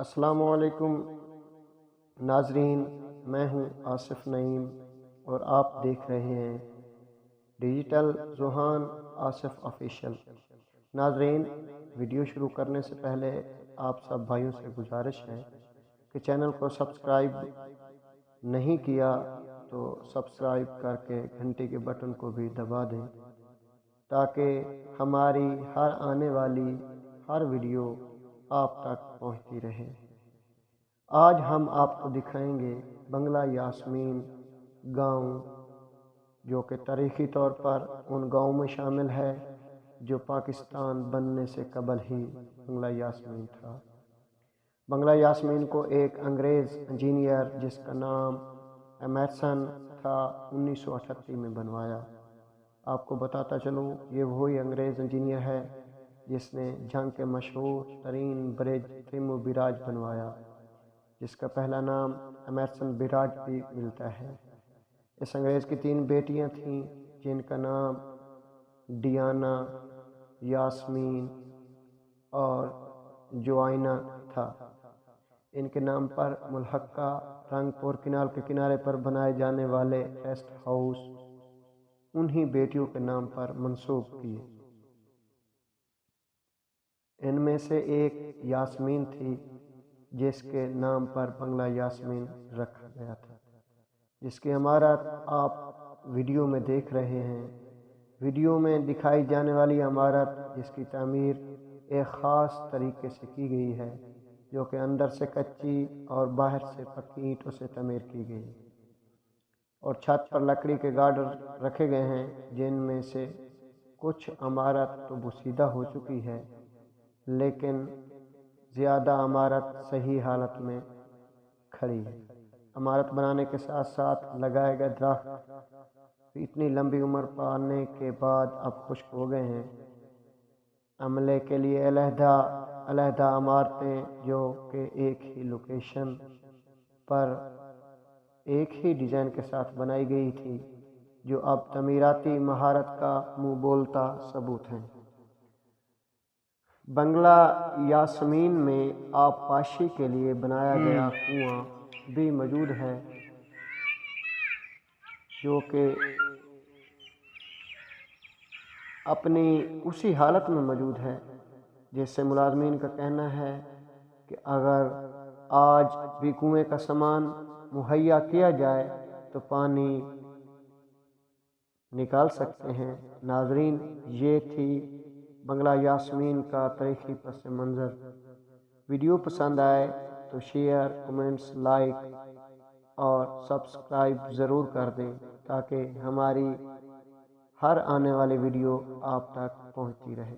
السلام علیکم ناظرین، میں ہوں آصف نعیم اور آپ دیکھ رہے ہیں ڈیجیٹل ذوحان آصف آفیشیل۔ ناظرین، ویڈیو شروع کرنے سے پہلے آپ سب بھائیوں سے گزارش ہے کہ چینل کو سبسکرائب نہیں کیا تو سبسکرائب کر کے گھنٹی کے بٹن کو بھی دبا دیں تاکہ ہماری ہر آنے والی ہر ویڈیو آپ تک پہنچتی رہے۔ آج ہم آپ کو دکھائیں گے بنگلہ یاسمین گاؤں، جو کہ تاریخی طور پر ان گاؤں میں شامل ہے جو پاکستان بننے سے قبل ہی بنگلہ یاسمین تھا۔ بنگلہ یاسمین کو ایک انگریز انجینئر جس کا نام ایمرسن تھا 1938 میں بنوایا۔ آپ کو بتاتا چلوں، یہ وہی انگریز انجینئر ہے جس نے جنگ کے مشہور ترین برج تھیمو براج بنوایا، جس کا پہلا نام ایمرسن براج بھی ملتا ہے۔ اس انگریز کی 3 بیٹیاں تھیں جن کا نام ڈیانا، یاسمین اور جوائنا تھا۔ ان کے نام پر ملحقہ رنگپور کینال کے کنارے پر بنائے جانے والے ریسٹ ہاؤس انہی بیٹیوں کے نام پر منسوب کیے۔ ان میں سے ایک یاسمین تھی جس کے نام پر بنگلہ یاسمین رکھا گیا تھا، جس کی عمارت آپ ویڈیو میں دیکھ رہے ہیں۔ ویڈیو میں دکھائی جانے والی عمارت جس کی تعمیر ایک خاص طریقے سے کی گئی ہے، جو کہ اندر سے کچی اور باہر سے پکی اینٹوں سے تعمیر کی گئی، اور چھت پر لکڑی کے گارڈر رکھے گئے ہیں، جن میں سے کچھ عمارت تو بوسیدہ ہو چکی ہے لیکن زیادہ عمارت صحیح حالت میں کھڑی ہے۔ عمارت بنانے کے ساتھ ساتھ لگائے گئے درخت اتنی لمبی عمر پانے کے بعد اب خشک ہو گئے ہیں۔ عملے کے لیے علیحدہ عمارتیں جو کہ ایک ہی لوکیشن پر ایک ہی ڈیزائن کے ساتھ بنائی گئی تھی، جو اب تعمیراتی مہارت کا منہ بولتا ثبوت ہیں۔ بنگلہ یاسمین میں آبپاشی کے لیے بنایا گیا کنواں بھی موجود ہے، جو کہ اپنی اسی حالت میں موجود ہے، جس سے ملازمین کا کہنا ہے کہ اگر آج بھی کنویں کا سامان مہیا کیا جائے تو پانی نکال سکتے ہیں۔ ناظرین، یہ تھی بنگلہ یاسمین کا تاریخی پس منظر۔ ویڈیو پسند آئے تو شیئر، کمنٹس، لائک اور سبسکرائب ضرور کر دیں تاکہ ہماری ہر آنے والی ویڈیو آپ تک پہنچتی رہے۔